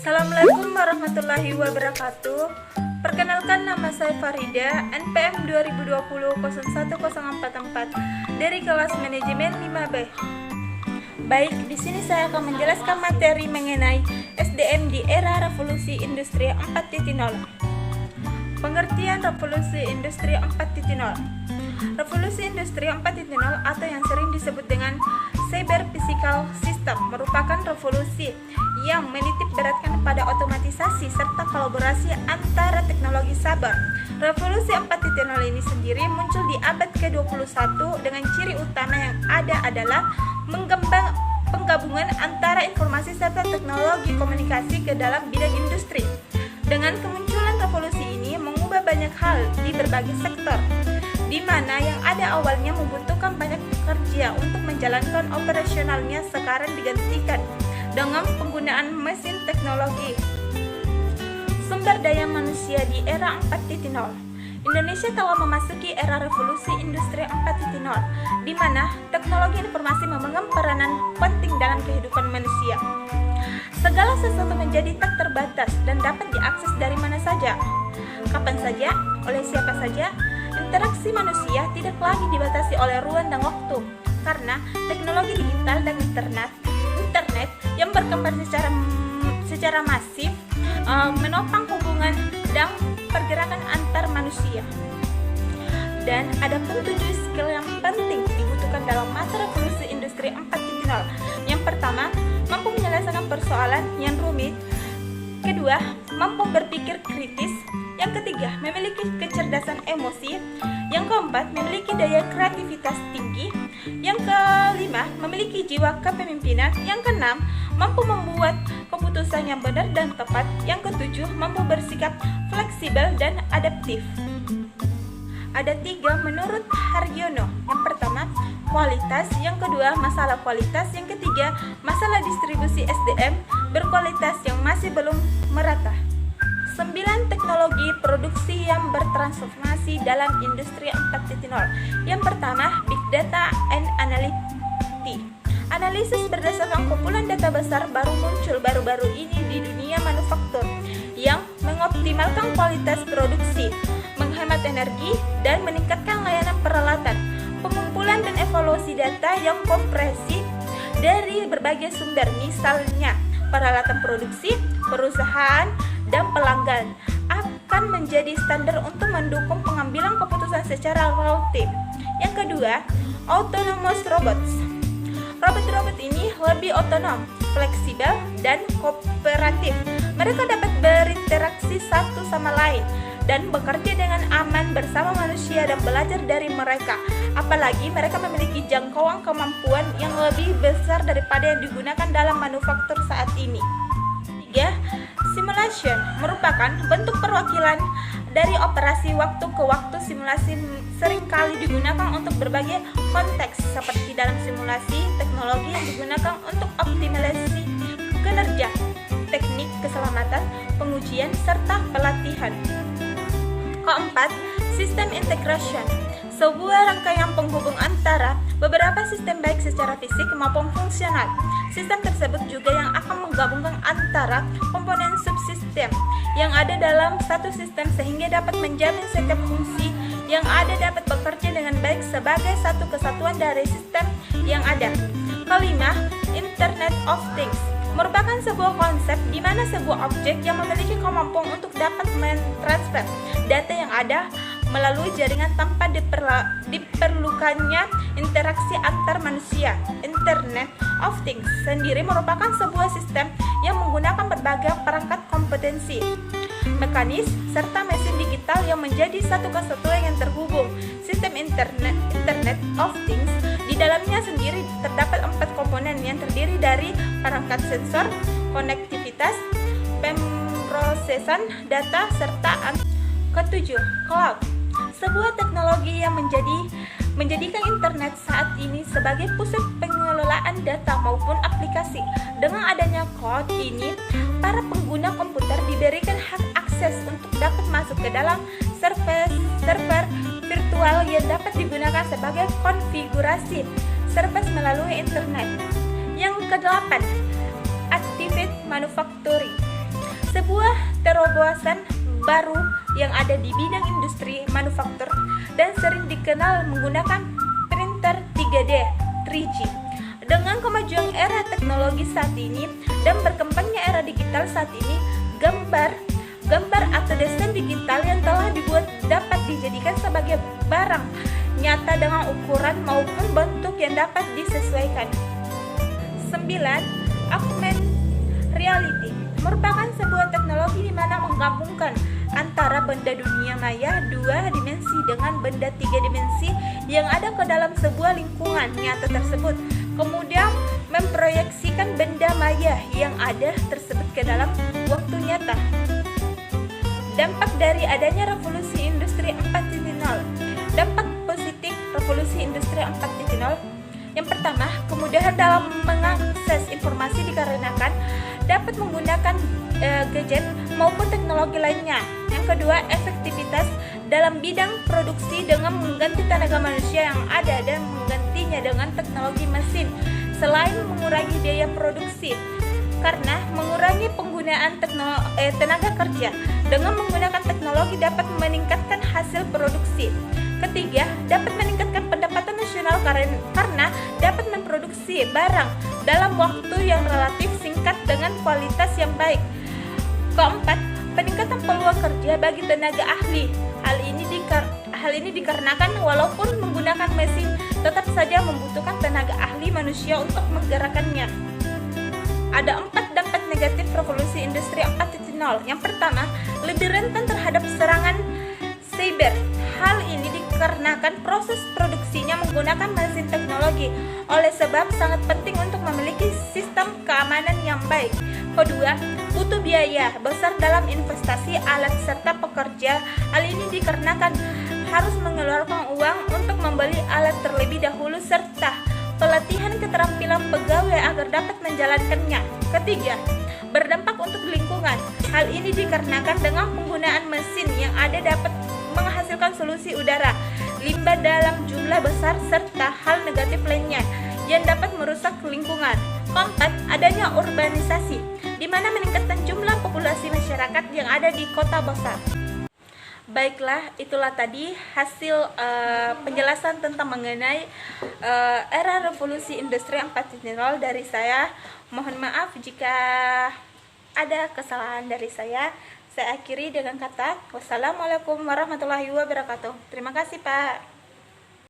Assalamualaikum warahmatullahi wabarakatuh. Perkenalkan, nama saya Farida, NPM 2020-01044 dari kelas manajemen 5B. Baik, di sini saya akan menjelaskan materi mengenai SDM di era revolusi industri 4.0. Pengertian revolusi industri 4.0. Revolusi industri 4.0 atau yang sering disebut dengan cyber physical system merupakan revolusi yang menitik beratkan pada otomatisasi serta kolaborasi antara teknologi cyber. Revolusi 4.0 ini sendiri muncul di abad ke-21 dengan ciri utama yang ada adalah penggabungan antara informasi serta teknologi komunikasi ke dalam bidang industri. Dengan kemunculan revolusi ini mengubah banyak hal di berbagai sektor, di mana yang ada awalnya membutuhkan banyak pekerja untuk menjalankan operasionalnya sekarang digantikan dengan penggunaan mesin teknologi. Sumber daya manusia di era 4.0. Indonesia telah memasuki era revolusi industri 4.0, di mana teknologi informasi memegang peranan penting dalam kehidupan manusia. Segala sesuatu menjadi tak terbatas dan dapat diakses dari mana saja, kapan saja, oleh siapa saja. Interaksi manusia tidak lagi dibatasi oleh ruang dan waktu, karena teknologi digital dan internet yang berkembang secara masif menopang hubungan dan pergerakan antar manusia. Dan ada pun 7 skill yang penting dibutuhkan dalam masa revolusi industri 4.0. Yang pertama, mampu menyelesaikan persoalan yang rumit. Kedua, mampu berpikir kritis. Yang ketiga, memiliki kecerdasan emosi. Yang keempat, memiliki daya kreativitas tinggi. Yang kelima, memiliki jiwa kepemimpinan. Yang keenam, mampu membuat keputusan yang benar dan tepat. Yang ketujuh, mampu bersikap fleksibel dan adaptif. Ada 3 menurut Haryono. Yang pertama, kualitas. Yang kedua, masalah kualitas. Yang ketiga, masalah distribusi SDM berkualitas yang masih belum merata. 9 teknologi produksi yang bertransformasi dalam industri 4.0. Yang pertama, Big Data and Analytics. Analisis berdasarkan kumpulan data besar baru-baru ini di dunia manufaktur yang mengoptimalkan kualitas produksi, menghemat energi, dan meningkatkan layanan peralatan. Pengumpulan dan evaluasi data yang komprehensif dari berbagai sumber, misalnya peralatan produksi, perusahaan, dan pelanggan, akan menjadi standar untuk mendukung pengambilan keputusan secara real time. Yang kedua, autonomous robots. Robot-robot ini lebih otonom, fleksibel, dan kooperatif. Mereka dapat berinteraksi satu sama lain dan bekerja dengan aman bersama manusia dan belajar dari mereka. Apalagi mereka memiliki jangkauan kemampuan yang lebih besar daripada yang digunakan dalam manufaktur saat ini. 3. Simulation merupakan bentuk perwakilan dari operasi waktu ke waktu. Simulasi seringkali digunakan untuk berbagai konteks, seperti dalam simulasi teknologi yang digunakan untuk optimalisasi kinerja, teknik keselamatan, pengujian, serta pelatihan. Keempat, sistem integration, sebuah rangkaian penghubung antara beberapa sistem baik secara fisik maupun fungsional. Sistem tersebut juga yang akan menggabungkan antara komponen subsistem yang ada dalam satu sistem sehingga dapat menjamin setiap fungsi yang ada dapat bekerja dengan baik sebagai satu kesatuan dari sistem yang ada. Kelima, Internet of Things merupakan sebuah konsep di mana sebuah objek yang memiliki kemampuan untuk dapat mentransfer data yang ada melalui jaringan tanpa diperlukannya interaksi antar manusia. Internet of Things sendiri merupakan sebuah sistem yang menggunakan berbagai perangkat kompetensi, mekanis, serta mesin digital yang menjadi satu kesatuan yang terhubung. Sistem Internet of Things di dalamnya sendiri terdapat 4 komponen yang terdiri dari perangkat sensor, konektivitas, pemrosesan data, serta ketujuh, cloud. Sebuah teknologi yang menjadikan internet saat ini sebagai pusat pengelolaan data maupun aplikasi. Dengan adanya cloud ini, para pengguna komputer diberikan hak akses untuk dapat masuk ke dalam server virtual yang dapat digunakan sebagai konfigurasi service melalui internet. Yang ke-8, Active Manufacturing. sebuah terobosan baru yang ada di bidang industri manufaktur dan sering dikenal menggunakan printer 3D 3G. Dengan kemajuan era teknologi saat ini dan berkembangnya era digital saat ini, gambar atau desain digital yang telah dibuat dapat dijadikan sebagai barang nyata dengan ukuran maupun bentuk yang dapat disesuaikan. 9. Augmented reality merupakan sebuah teknologi di mana menggabungkan antara benda dunia maya 2 dimensi dengan benda 3 dimensi yang ada ke dalam sebuah lingkungan nyata tersebut, kemudian memproyeksikan benda maya yang ada tersebut ke dalam waktu nyata. Dampak dari adanya revolusi industri 4.0. Dampak positif revolusi industri 4.0. Yang pertama, kemudahan dalam mengakses informasi dikarenakan dapat menggunakan gadget maupun teknologi lainnya. Yang kedua, efektivitas dalam bidang produksi dengan mengganti tenaga manusia yang ada dan menggantinya dengan teknologi mesin, selain mengurangi biaya produksi karena mengurangi penggunaan tenaga kerja. Dengan menggunakan teknologi dapat meningkatkan hasil produksi. Ketiga, dapat meningkatkan pendapatan nasional karena dapat memproduksi barang dalam waktu yang relatif singkat dengan kualitas yang baik. Keempat, peningkatan peluang kerja bagi tenaga ahli. Hal ini dikarenakan walaupun menggunakan mesin, tetap saja membutuhkan tenaga ahli manusia untuk menggerakkannya. Ada 4 dampak negatif revolusi industri 4.0. Yang pertama, lebih rentan terhadap serangan cyber. Hal ini dikarenakan proses produksinya menggunakan mesin teknologi, oleh sebab sangat penting untuk memiliki sistem keamanan yang baik. Kedua, butuh biaya besar dalam investasi alat serta pekerja. Hal ini dikarenakan harus mengeluarkan uang untuk membeli alat terlebih dahulu serta pelatihan keterampilan pegawai agar dapat menjalankannya. Ketiga, berdampak untuk lingkungan. Hal ini dikarenakan dengan penggunaan mesin yang ada dapat menghasilkan solusi udara, limbah dalam jumlah besar serta hal negatif lainnya yang dapat merusak lingkungan. Keempat, adanya urbanisasi, di mana meningkatkan jumlah populasi masyarakat yang ada di kota besar. Baiklah, itulah tadi hasil penjelasan tentang mengenai era revolusi industri 4.0 dari saya. Mohon maaf jika ada kesalahan dari saya. Saya akhiri dengan kata wassalamualaikum warahmatullahi wabarakatuh. Terima kasih Pak.